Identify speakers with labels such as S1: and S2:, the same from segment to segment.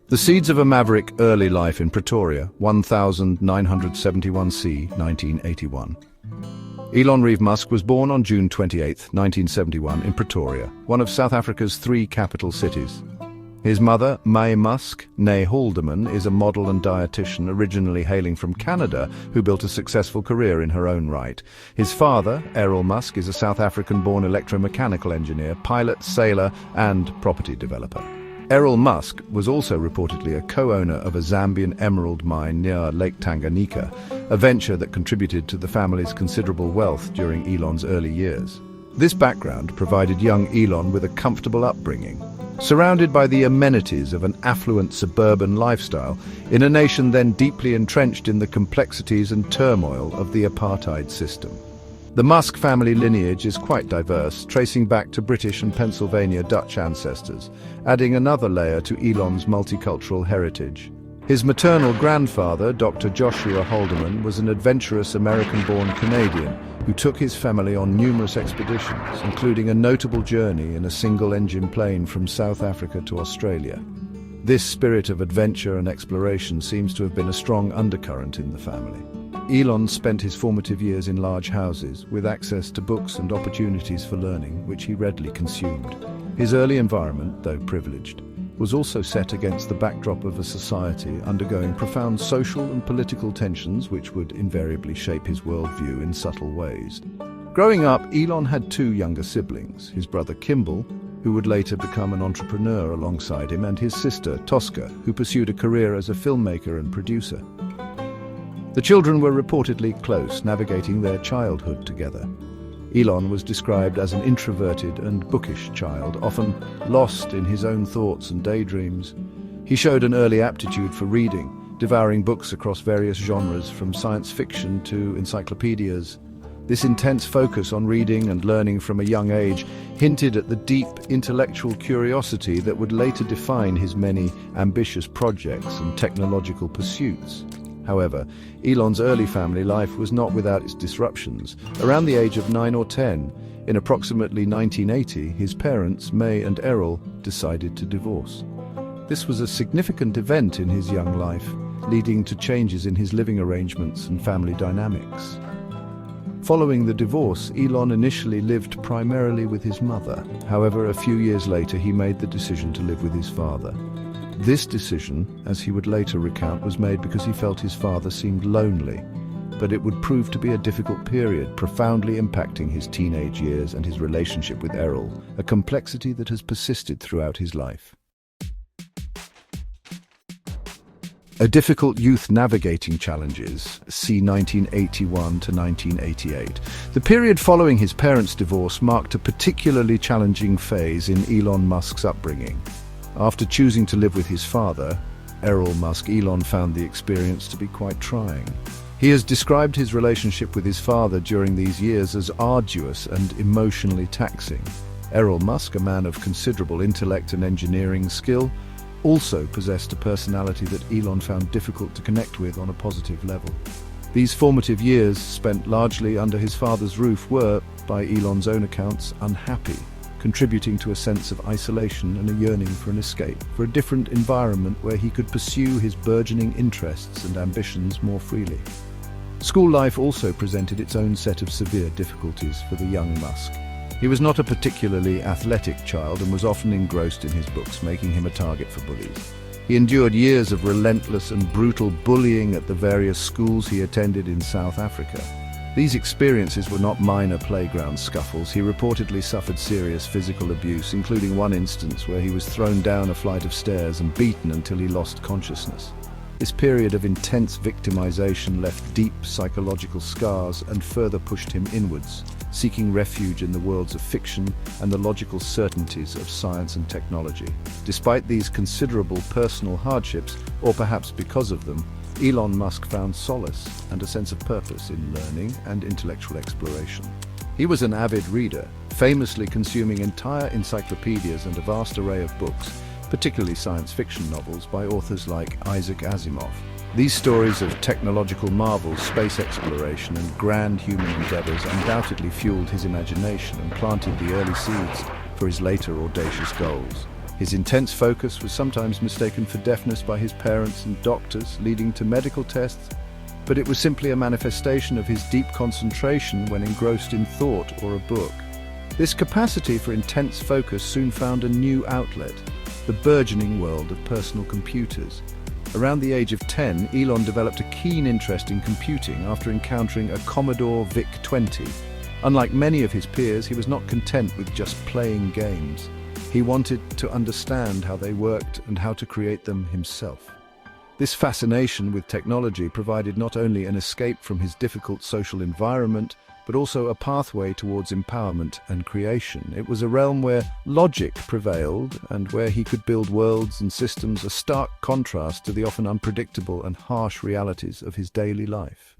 S1: The seeds of a maverick early life in Pretoria, 1971 c. 1981. Elon Musk was born on June 28, 1971 in Pretoria, one of South Africa's 3 capital cities. His mother, May Musk, née Haldeman, is a model and dietitian originally hailing from Canada who built a successful career in her own right. His father, Elon Musk, is a South African-born electromechanical engineer, pilot, sailor, and property developer. Elon Musk was also reportedly a co-owner of a Zambian emerald mine near Lake Tanganyika, a venture that contributed to the family's considerable wealth during Elon's early years. This background provided young Elon with a comfortable upbringing, surrounded by the amenities of an affluent suburban lifestyle in a nation then deeply entrenched in the complexities and turmoil of the apartheid system. The Musk family lineage is quite diverse, tracing back to British and Pennsylvania Dutch ancestors, adding another layer to Elon's multicultural heritage. His maternal grandfather, Dr. Joshua Haldeman, was an adventurous American-born Canadian who took his family on numerous expeditions, including a notable journey in a single-engine plane from South Africa to Australia. This spirit of adventure and exploration seems to have been a strong undercurrent in the family. Elon spent his formative years in large houses, with access to books and opportunities for learning, which he readily consumed. His early environment, though privileged, was also set against the backdrop of a society undergoing profound social and political tensions which would invariably shape his worldview in subtle ways. Growing up, Elon had 2 younger siblings, his brother Kimball, who would later become an entrepreneur alongside him, and his sister Tosca, who pursued a career as a filmmaker and producer. The children were reportedly close, navigating their childhood together. Elon was described as an introverted and bookish child, often lost in his own thoughts and daydreams. He showed an early aptitude for reading, devouring books across various genres from science fiction to encyclopedias. This intense focus on reading and learning from a young age hinted at the deep intellectual curiosity that would later define his many ambitious projects and technological pursuits. However, Elon's early family life was not without its disruptions. Around the age of 9 or 10, in approximately 1980, his parents, May and Errol, decided to divorce. This was a significant event in his young life, leading to changes in his living arrangements and family dynamics. Following the divorce, Elon initially lived primarily with his mother. However, a few years later, he made the decision to live with his father. This decision, as he would later recount, was made because he felt his father seemed lonely, but it would prove to be a difficult period, profoundly impacting his teenage years and his relationship with Errol, a complexity that has persisted throughout his life. A difficult youth navigating challenges, c. 1981 to 1988. The period following his parents' divorce marked a particularly challenging phase in Elon Musk's upbringing. After choosing to live with his father, Errol Musk, Elon found the experience to be quite trying. He has described his relationship with his father during these years as arduous and emotionally taxing. Errol Musk, a man of considerable intellect and engineering skill, also possessed a personality that Elon found difficult to connect with on a positive level. These formative years, spent largely under his father's roof, were, by Elon's own accounts, unhappy, contributing to a sense of isolation and a yearning for an escape, for a different environment where he could pursue his burgeoning interests and ambitions more freely. School life also presented its own set of severe difficulties for the young Musk. He was not a particularly athletic child and was often engrossed in his books, making him a target for bullies. He endured years of relentless and brutal bullying at the various schools he attended in South Africa. These experiences were not minor playground scuffles. He reportedly suffered serious physical abuse, including one instance where he was thrown down a flight of stairs and beaten until he lost consciousness. This period of intense victimization left deep psychological scars and further pushed him inwards, seeking refuge in the worlds of fiction and the logical certainties of science and technology. Despite these considerable personal hardships, or perhaps because of them, Elon Musk found solace and a sense of purpose in learning and intellectual exploration. He was an avid reader, famously consuming entire encyclopedias and a vast array of books, particularly science fiction novels by authors like Isaac Asimov. These stories of technological marvels, space exploration, and grand human endeavors undoubtedly fueled his imagination and planted the early seeds for his later audacious goals. His intense focus was sometimes mistaken for deafness by his parents and doctors, leading to medical tests, but it was simply a manifestation of his deep concentration when engrossed in thought or a book. This capacity for intense focus soon found a new outlet, the burgeoning world of personal computers. Around the age of 10, Elon developed a keen interest in computing after encountering a Commodore VIC-20. Unlike many of his peers, he was not content with just playing games. He wanted to understand how they worked and how to create them himself. This fascination with technology provided not only an escape from his difficult social environment, but also a pathway towards empowerment and creation. It was a realm where logic prevailed and where he could build worlds and systems, a stark contrast to the often unpredictable and harsh realities of his daily life.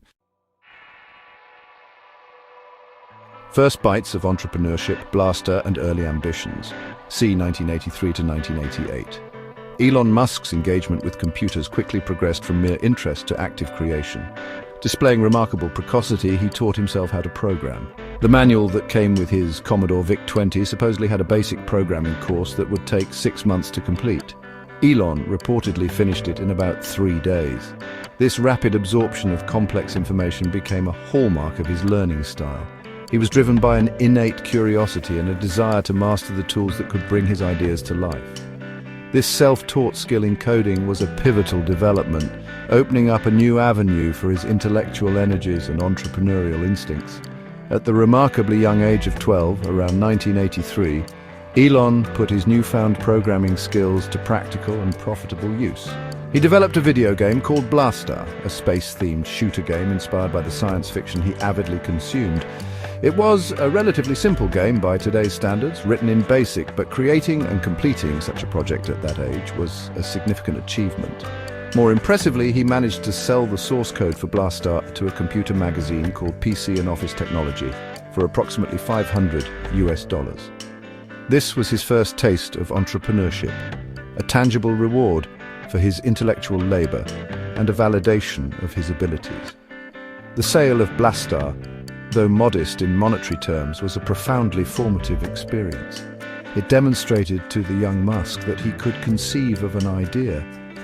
S1: First Bites of Entrepreneurship, Blastar and Early Ambitions. C. 1983 to 1988. Elon Musk's engagement with computers quickly progressed from mere interest to active creation. Displaying remarkable precocity, he taught himself how to program. The manual that came with his Commodore VIC-20 supposedly had a basic programming course that would take 6 months to complete. Elon reportedly finished it in about 3 days. This rapid absorption of complex information became a hallmark of his learning style. He was driven by an innate curiosity and a desire to master the tools that could bring his ideas to life. This self-taught skill in coding was a pivotal development, opening up a new avenue for his intellectual energies and entrepreneurial instincts. At the remarkably young age of 12, around 1983, Elon put his newfound programming skills to practical and profitable use. He developed a video game called Blastar, a space-themed shooter game inspired by the science fiction he avidly consumed. It was a relatively simple game by today's standards, written in BASIC, but creating and completing such a project at that age was a significant achievement. More impressively, he managed to sell the source code for Blastar to a computer magazine called PC and Office Technology for approximately $500. This was his first taste of entrepreneurship, a tangible reward for his intellectual labor and a validation of his abilities. The sale of Blastar, though modest in monetary terms, was a profoundly formative experience. It demonstrated to the young Musk that he could conceive of an idea,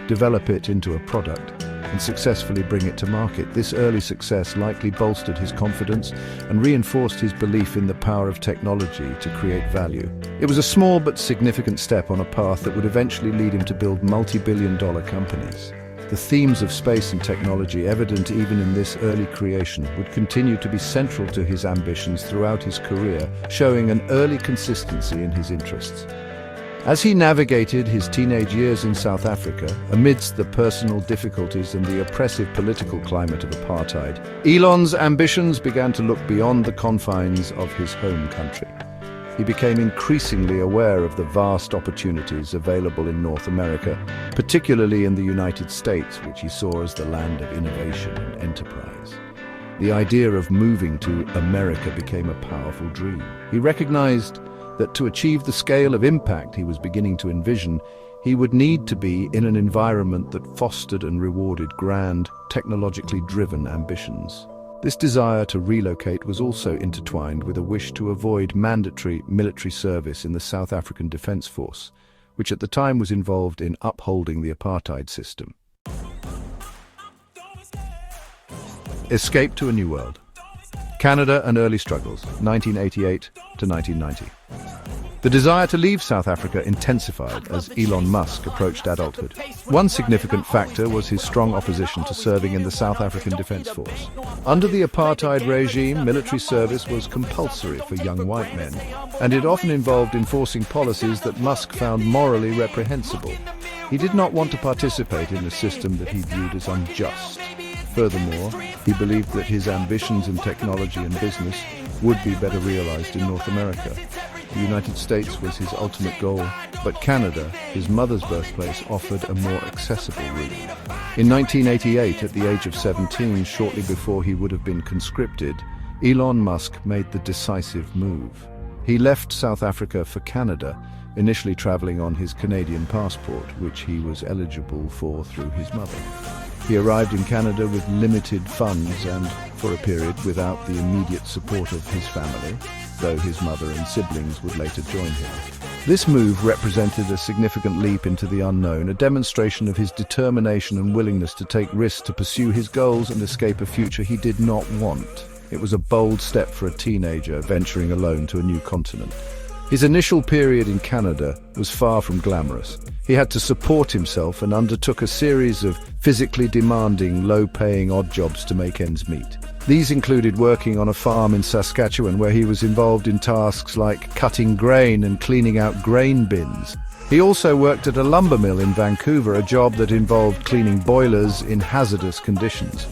S1: develop it into a product, and successfully bring it to market. This early success likely bolstered his confidence and reinforced his belief in the power of technology to create value. It was a small but significant step on a path that would eventually lead him to build multi-billion-dollar companies. The themes of space and technology, evident even in this early creation, would continue to be central to his ambitions throughout his career, showing an early consistency in his interests. As he navigated his teenage years in South Africa, amidst the personal difficulties and the oppressive political climate of apartheid, Elon's ambitions began to look beyond the confines of his home country. He became increasingly aware of the vast opportunities available in North America, particularly in the United States, which he saw as the land of innovation and enterprise. The idea of moving to America became a powerful dream. He recognized that to achieve the scale of impact he was beginning to envision, he would need to be in an environment that fostered and rewarded grand, technologically driven ambitions. This desire to relocate was also intertwined with a wish to avoid mandatory military service in the South African Defence Force, which at the time was involved in upholding the apartheid system. Escape to a new world. Canada and early struggles, 1988 to 1990. The desire to leave South Africa intensified as Elon Musk approached adulthood. One significant factor was his strong opposition to serving in the South African Defence Force. Under the apartheid regime, military service was compulsory for young white men, and it often involved enforcing policies that Musk found morally reprehensible. He did not want to participate in a system that he viewed as unjust. Furthermore, he believed that his ambitions in technology and business would be better realized in North America. The United States was his ultimate goal, but Canada, his mother's birthplace, offered a more accessible route. In 1988, at the age of 17, shortly before he would have been conscripted, Elon Musk made the decisive move. He left South Africa for Canada, initially traveling on his Canadian passport, which he was eligible for through his mother. He arrived in Canada with limited funds and, for a period, without the immediate support of his family, though his mother and siblings would later join him. This move represented a significant leap into the unknown, a demonstration of his determination and willingness to take risks to pursue his goals and escape a future he did not want. It was a bold step for a teenager venturing alone to a new continent. His initial period in Canada was far from glamorous. He had to support himself and undertook a series of physically demanding, low-paying odd jobs to make ends meet. These included working on a farm in Saskatchewan where he was involved in tasks like cutting grain and cleaning out grain bins. He also worked at a lumber mill in Vancouver, a job that involved cleaning boilers in hazardous conditions.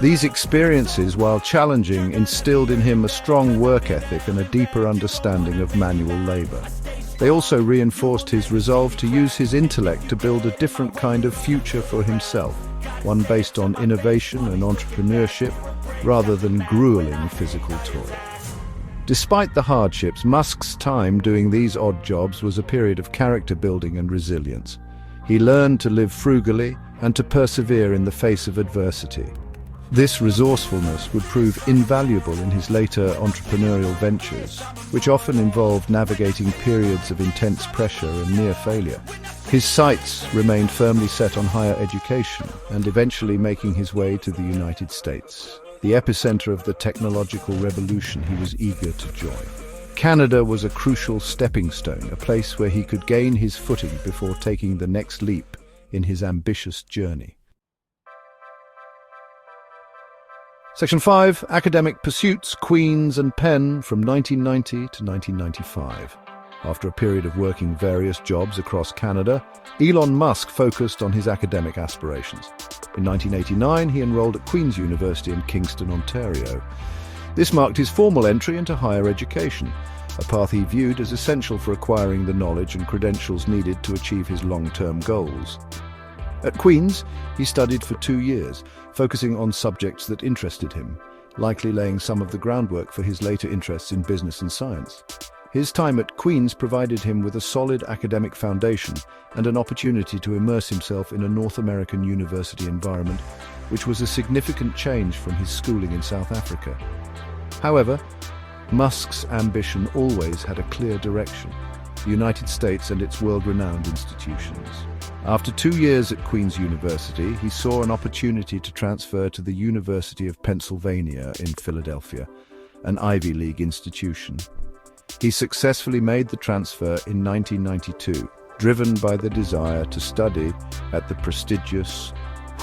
S1: These experiences, while challenging, instilled in him a strong work ethic and a deeper understanding of manual labor. They also reinforced his resolve to use his intellect to build a different kind of future for himself, one based on innovation and entrepreneurship rather than grueling physical toil. Despite the hardships, Musk's time doing these odd jobs was a period of character building and resilience. He learned to live frugally and to persevere in the face of adversity. This resourcefulness would prove invaluable in his later entrepreneurial ventures, which often involved navigating periods of intense pressure and near failure. His sights remained firmly set on higher education and eventually making his way to the United States, the epicenter of the technological revolution he was eager to join. Canada was a crucial stepping stone, a place where he could gain his footing before taking the next leap in his ambitious journey. Section 5. Academic Pursuits, Queen's and Penn from 1990 to 1995. After a period of working various jobs across Canada, Elon Musk focused on his academic aspirations. In 1989, he enrolled at Queen's University in Kingston, Ontario. This marked his formal entry into higher education, a path he viewed as essential for acquiring the knowledge and credentials needed to achieve his long-term goals. At Queen's, he studied for 2 years, focusing on subjects that interested him, likely laying some of the groundwork for his later interests in business and science. His time at Queen's provided him with a solid academic foundation and an opportunity to immerse himself in a North American university environment, which was a significant change from his schooling in South Africa. However, Musk's ambition always had a clear direction: the United States and its world-renowned institutions. After 2 years at Queen's University, he saw an opportunity to transfer to the University of Pennsylvania in Philadelphia, an Ivy League institution. He successfully made the transfer in 1992, driven by the desire to study at the prestigious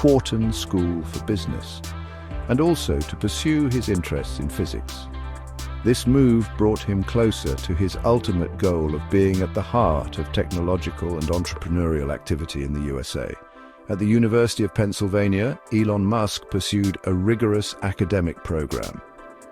S1: Wharton School for Business, and also to pursue his interests in physics. This move brought him closer to his ultimate goal of being at the heart of technological and entrepreneurial activity in the USA. At the University of Pennsylvania, Elon Musk pursued a rigorous academic program.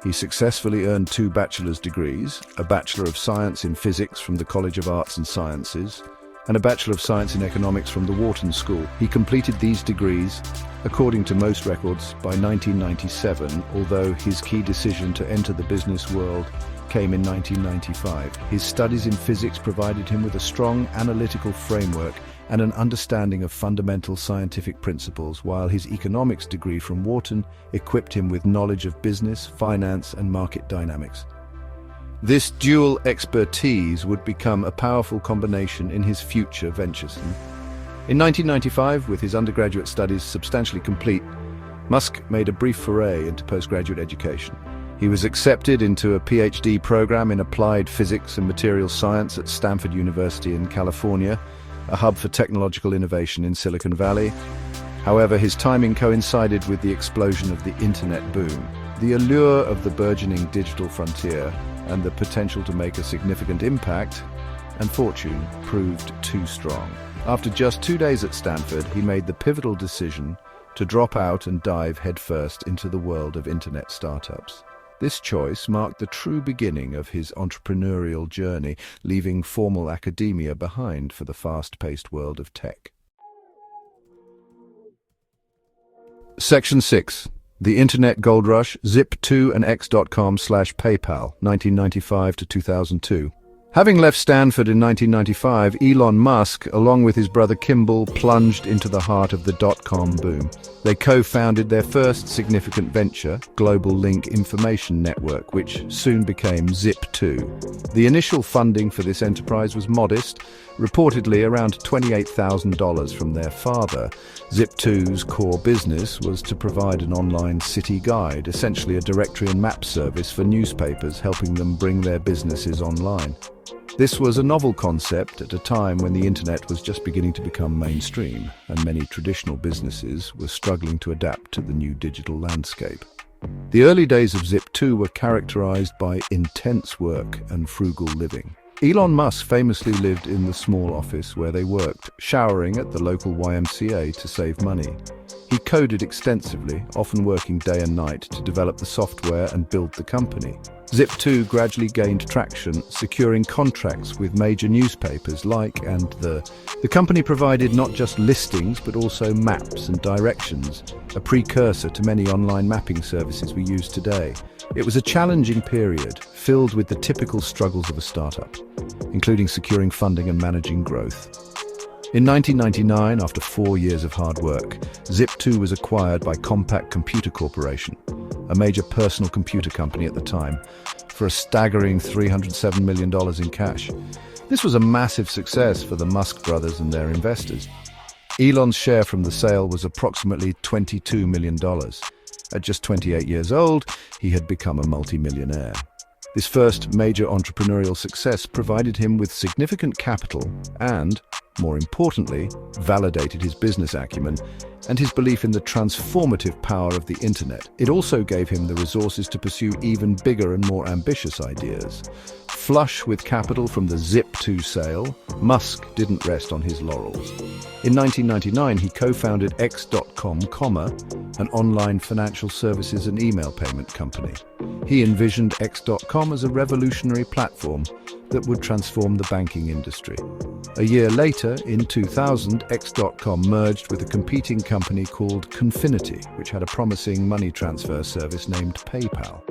S1: He successfully earned 2 bachelor's degrees, a Bachelor of Science in Physics from the College of Arts and Sciences, and a Bachelor of Science in Economics from the Wharton School. He completed these degrees, according to most records, by 1997, although his key decision to enter the business world came in 1995. His studies in physics provided him with a strong analytical framework and an understanding of fundamental scientific principles, while his economics degree from Wharton equipped him with knowledge of business, finance, and market dynamics. This dual expertise would become a powerful combination in his future ventures. In 1995, with his undergraduate studies substantially complete, Musk made a brief foray into postgraduate education. He was accepted into a PhD program in applied physics and materials science at Stanford University in California, a hub for technological innovation in Silicon Valley. However, his timing coincided with the explosion of the internet boom. The allure of the burgeoning digital frontier and the potential to make a significant impact and fortune proved too strong. After just 2 days at Stanford, he made the pivotal decision to drop out and dive headfirst into the world of internet startups. This choice marked the true beginning of his entrepreneurial journey, leaving formal academia behind for the fast-paced world of tech. Section 6. The Internet Gold Rush, Zip2 and X.com/PayPal, 1995 to 2002. Having left Stanford in 1995, Elon Musk, along with his brother Kimball, plunged into the heart of the dot-com boom. They co-founded their first significant venture, Global Link Information Network, which soon became Zip2. The initial funding for this enterprise was modest, reportedly around $28,000 from their father. Zip2's core business was to provide an online city guide, essentially a directory and map service for newspapers, helping them bring their businesses online. This was a novel concept at a time when the internet was just beginning to become mainstream, and many traditional businesses were struggling to adapt to the new digital landscape. The early days of Zip2 were characterized by intense work and frugal living. Elon Musk famously lived in the small office where they worked, showering at the local YMCA to save money. He coded extensively, often working day and night to develop the software and build the company. Zip2 gradually gained traction, securing contracts with major newspapers and The company provided not just listings but also maps and directions, a precursor to many online mapping services we use today. It was a challenging period, filled with the typical struggles of a startup, including securing funding and managing growth. In 1999, after 4 years of hard work, Zip2 was acquired by Compaq Computer Corporation, a major personal computer company at the time, for a staggering $307 million in cash. This was a massive success for the Musk brothers and their investors. Elon's share from the sale was approximately $22 million. At just 28 years old, he had become a multimillionaire. This first major entrepreneurial success provided him with significant capital and, more importantly, validated his business acumen and his belief in the transformative power of the internet. It also gave him the resources to pursue even bigger and more ambitious ideas. Flush with capital from the Zip2 sale, Musk didn't rest on his laurels. In 1999, he co-founded X.com, an online financial services and email payment company. He envisioned X.com as a revolutionary platform that would transform the banking industry. A year later, in 2000, X.com merged with a competing company called Confinity, which had a promising money transfer service named PayPal.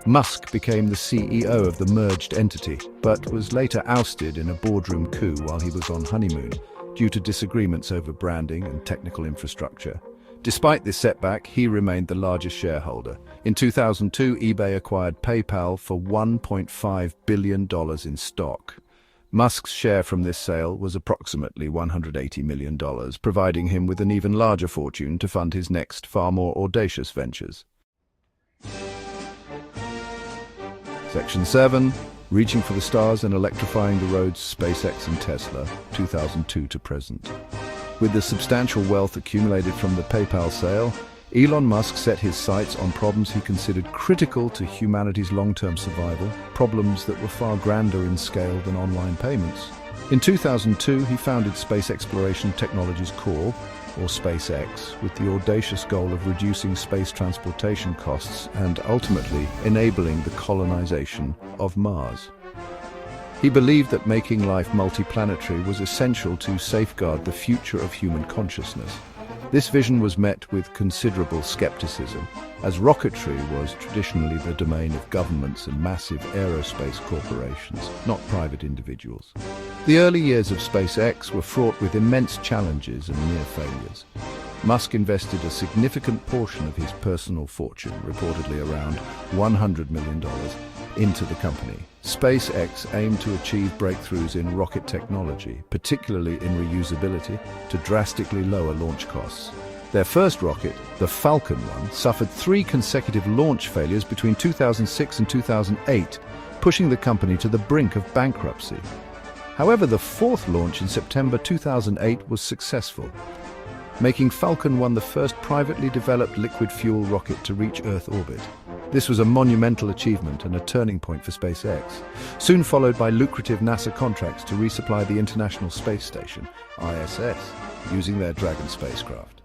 S1: Musk became the CEO of the merged entity, but was later ousted in a boardroom coup while he was on honeymoon, due to disagreements over branding and technical infrastructure. Despite this setback, he remained the largest shareholder. In 2002, eBay acquired PayPal for $1.5 billion in stock. Musk's share from this sale was approximately $180 million, providing him with an even larger fortune to fund his next, far more audacious ventures. Section 7. Reaching for the stars and electrifying the roads, SpaceX and Tesla, 2002 to present. With the substantial wealth accumulated from the PayPal sale, Elon Musk set his sights on problems he considered critical to humanity's long-term survival, problems that were far grander in scale than online payments. In 2002, he founded Space Exploration Technologies Corp., or SpaceX, with the audacious goal of reducing space transportation costs and ultimately enabling the colonization of Mars. He believed that making life multi-planetary was essential to safeguard the future of human consciousness. This vision was met with considerable skepticism, as rocketry was traditionally the domain of governments and massive aerospace corporations, not private individuals. The early years of SpaceX were fraught with immense challenges and near failures. Musk invested a significant portion of his personal fortune, reportedly around $100 million, into the company. SpaceX aimed to achieve breakthroughs in rocket technology, particularly in reusability, to drastically lower launch costs. Their first rocket, the Falcon 1, suffered 3 consecutive launch failures between 2006 and 2008, pushing the company to the brink of bankruptcy. However, the 4th launch in September 2008 was successful, making Falcon 1 the first privately developed liquid fuel rocket to reach Earth orbit. This was a monumental achievement and a turning point for SpaceX, soon followed by lucrative NASA contracts to resupply the International Space Station, ISS, using their Dragon spacecraft.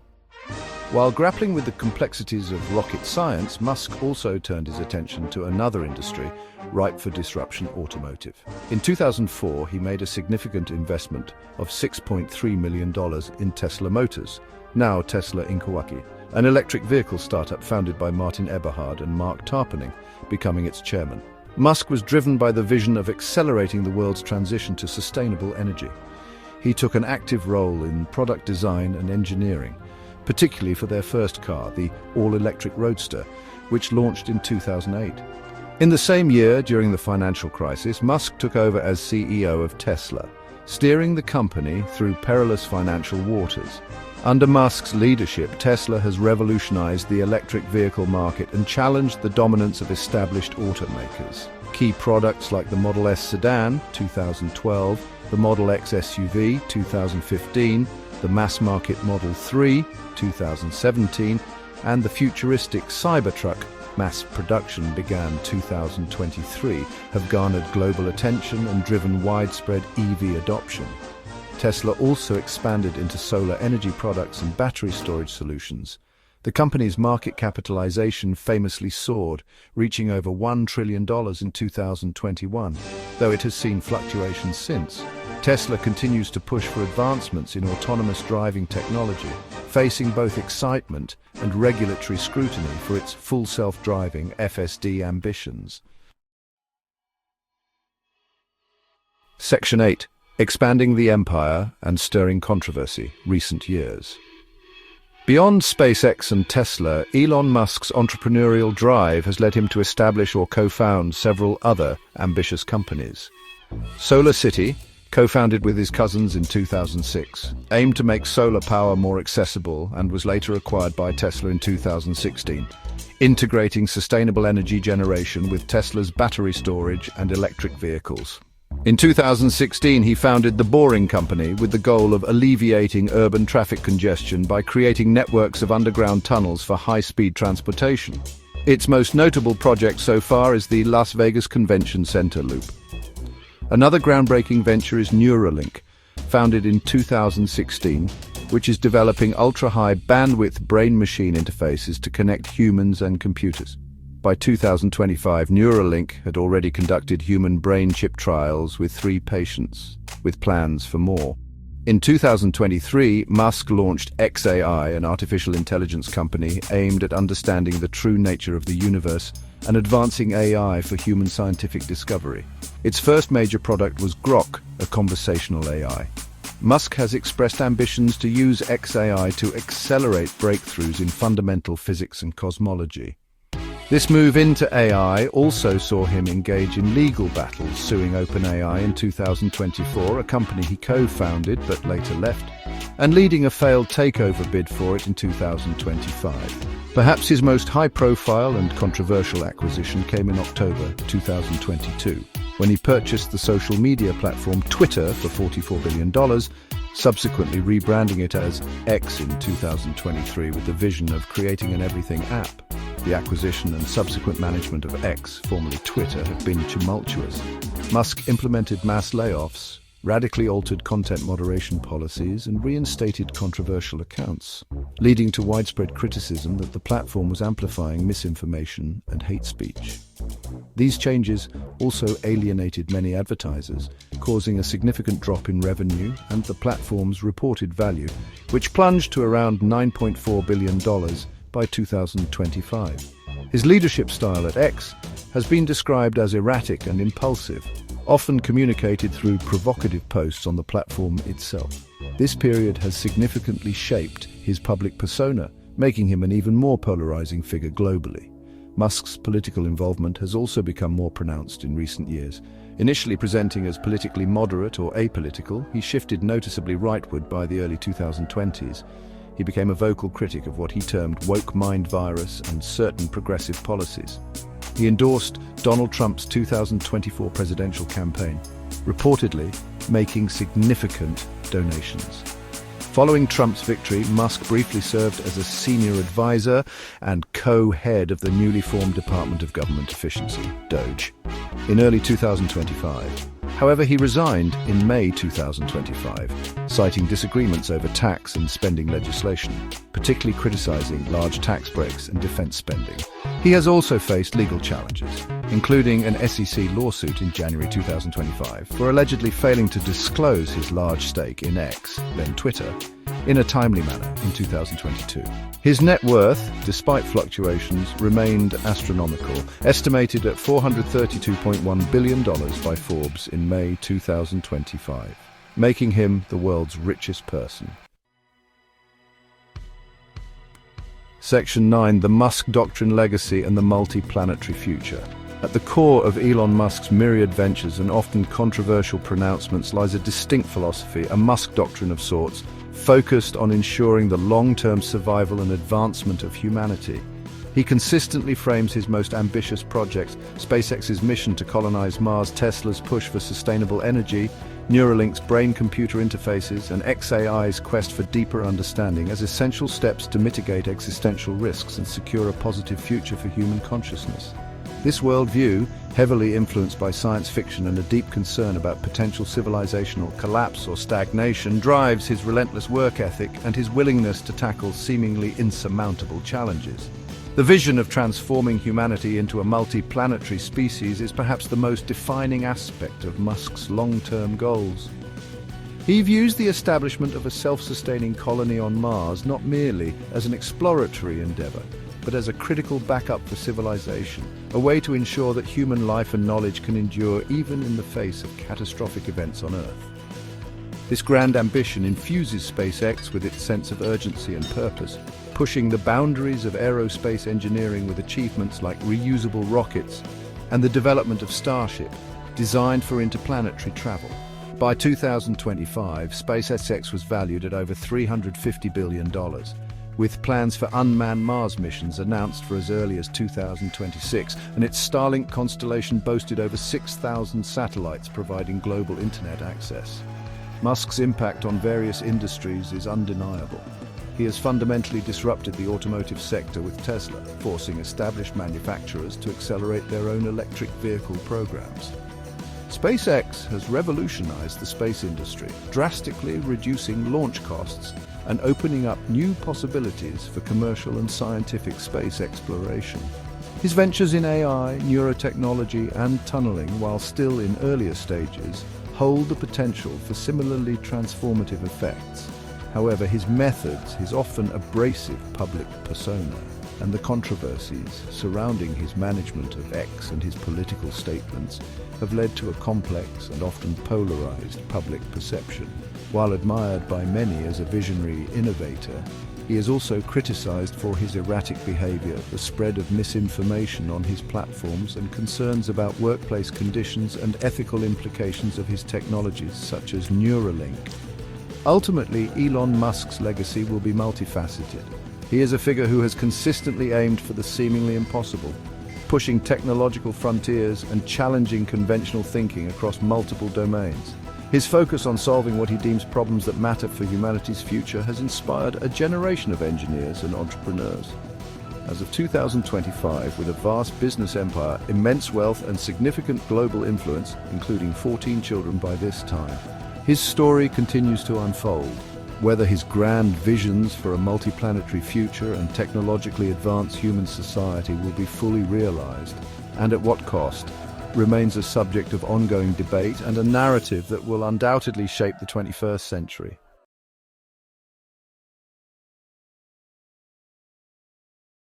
S1: While grappling with the complexities of rocket science, Musk also turned his attention to another industry ripe for disruption: automotive. In 2004, he made a significant investment of $6.3 million in Tesla Motors, now Tesla Inc., an electric vehicle startup founded by Martin Eberhard and Mark Tarpenning, becoming its chairman. Musk was driven by the vision of accelerating the world's transition to sustainable energy. He took an active role in product design and engineering, particularly for their first car, the all-electric Roadster, which launched in 2008. In the same year, during the financial crisis, Musk took over as CEO of Tesla, steering the company through perilous financial waters. Under Musk's leadership, Tesla has revolutionized the electric vehicle market and challenged the dominance of established automakers. Key products like the Model S sedan, 2012, the Model X SUV, 2015, the mass-market Model 3, 2017, and the futuristic Cybertruck, mass production began 2023, have garnered global attention and driven widespread EV adoption. Tesla also expanded into solar energy products and battery storage solutions. The company's market capitalization famously soared, reaching over $1 trillion in 2021, though it has seen fluctuations since. Tesla continues to push for advancements in autonomous driving technology, facing both excitement and regulatory scrutiny for its full self-driving FSD ambitions. Section 8. Expanding the empire and stirring controversy, recent years. Beyond SpaceX and Tesla, Elon Musk's entrepreneurial drive has led him to establish or co-found several other ambitious companies. Solar City, co-founded with his cousins in 2006, aimed to make solar power more accessible and was later acquired by Tesla in 2016, integrating sustainable energy generation with Tesla's battery storage and electric vehicles. In 2016, he founded the Boring Company with the goal of alleviating urban traffic congestion by creating networks of underground tunnels for high-speed transportation. Its most notable project so far is the Las Vegas Convention Center loop. Another groundbreaking venture is Neuralink, founded in 2016, which is developing ultra-high bandwidth brain-machine interfaces to connect humans and computers. By 2025, Neuralink had already conducted human brain chip trials with 3 patients, with plans for more. In 2023, Musk launched xAI, an artificial intelligence company aimed at understanding the true nature of the universe and advancing AI for human scientific discovery. Its first major product was Grok, a conversational AI. Musk has expressed ambitions to use xAI to accelerate breakthroughs in fundamental physics and cosmology. This move into AI also saw him engage in legal battles, suing OpenAI in 2024, a company he co-founded but later left, and leading a failed takeover bid for it in 2025. Perhaps his most high-profile and controversial acquisition came in October 2022, when he purchased the social media platform Twitter for $44 billion, subsequently rebranding it as X in 2023 with the vision of creating an everything app. The acquisition and subsequent management of X, formerly Twitter, have been tumultuous. Musk implemented mass layoffs, radically altered content moderation policies, and reinstated controversial accounts, leading to widespread criticism that the platform was amplifying misinformation and hate speech. These changes also alienated many advertisers, causing a significant drop in revenue and the platform's reported value, which plunged to around $9.4 billion by 2025. His leadership style at X has been described as erratic and impulsive, often communicated through provocative posts on the platform itself. This period has significantly shaped his public persona, making him an even more polarizing figure globally. Musk's political involvement has also become more pronounced in recent years. Initially presenting as politically moderate or apolitical, he shifted noticeably rightward by the early 2020s. He became a vocal critic of what he termed woke mind virus and certain progressive policies. He endorsed Donald Trump's 2024 presidential campaign, reportedly making significant donations. Following Trump's victory, Musk briefly served as a senior advisor and co-head of the newly formed Department of Government Efficiency, DOGE, in early 2025. However, he resigned in May 2025, citing disagreements over tax and spending legislation, particularly criticizing large tax breaks and defense spending. He has also faced legal challenges, including an SEC lawsuit in January 2025 for allegedly failing to disclose his large stake in X, then Twitter, in a timely manner in 2022. His net worth, despite fluctuations, remained astronomical, estimated at $432.1 billion by Forbes in May 2025, making him the world's richest person. Section 9. The Musk Doctrine Legacy and the Multi-Planetary Future. At the core of Elon Musk's myriad ventures and often controversial pronouncements lies a distinct philosophy, a Musk doctrine of sorts, focused on ensuring the long-term survival and advancement of humanity. He consistently frames his most ambitious projects, SpaceX's mission to colonize Mars, Tesla's push for sustainable energy, Neuralink's brain-computer interfaces, and xAI's quest for deeper understanding as essential steps to mitigate existential risks and secure a positive future for human consciousness. This worldview, heavily influenced by science fiction and a deep concern about potential civilizational collapse or stagnation, drives his relentless work ethic and his willingness to tackle seemingly insurmountable challenges. The vision of transforming humanity into a multi-planetary species is perhaps the most defining aspect of Musk's long-term goals. He views the establishment of a self-sustaining colony on Mars not merely as an exploratory endeavor, but as a critical backup for civilization, a way to ensure that human life and knowledge can endure even in the face of catastrophic events on Earth. This grand ambition infuses SpaceX with its sense of urgency and purpose, pushing the boundaries of aerospace engineering with achievements like reusable rockets and the development of Starship, designed for interplanetary travel. By 2025, SpaceX was valued at over $350 billion, with plans for unmanned Mars missions announced for as early as 2026, and its Starlink constellation boasted over 6,000 satellites providing global internet access. Musk's impact on various industries is undeniable. He has fundamentally disrupted the automotive sector with Tesla, forcing established manufacturers to accelerate their own electric vehicle programs. SpaceX has revolutionized the space industry, drastically reducing launch costs and opening up new possibilities for commercial and scientific space exploration. His ventures in AI, neurotechnology, and tunneling, while still in earlier stages, hold the potential for similarly transformative effects. However, his methods, his often abrasive public persona, and the controversies surrounding his management of X and his political statements have led to a complex and often polarized public perception. While admired by many as a visionary innovator, he is also criticized for his erratic behavior, the spread of misinformation on his platforms, and concerns about workplace conditions and ethical implications of his technologies, such as Neuralink. Ultimately, Elon Musk's legacy will be multifaceted. He is a figure who has consistently aimed for the seemingly impossible, pushing technological frontiers and challenging conventional thinking across multiple domains. His focus on solving what he deems problems that matter for humanity's future has inspired a generation of engineers and entrepreneurs. As of 2025, with a vast business empire, immense wealth, and significant global influence, including 14 children by this time, his story continues to unfold. Whether his grand visions for a multi-planetary future and technologically advanced human society will be fully realized, and at what cost, remains a subject of ongoing debate and a narrative that will undoubtedly shape the 21st century.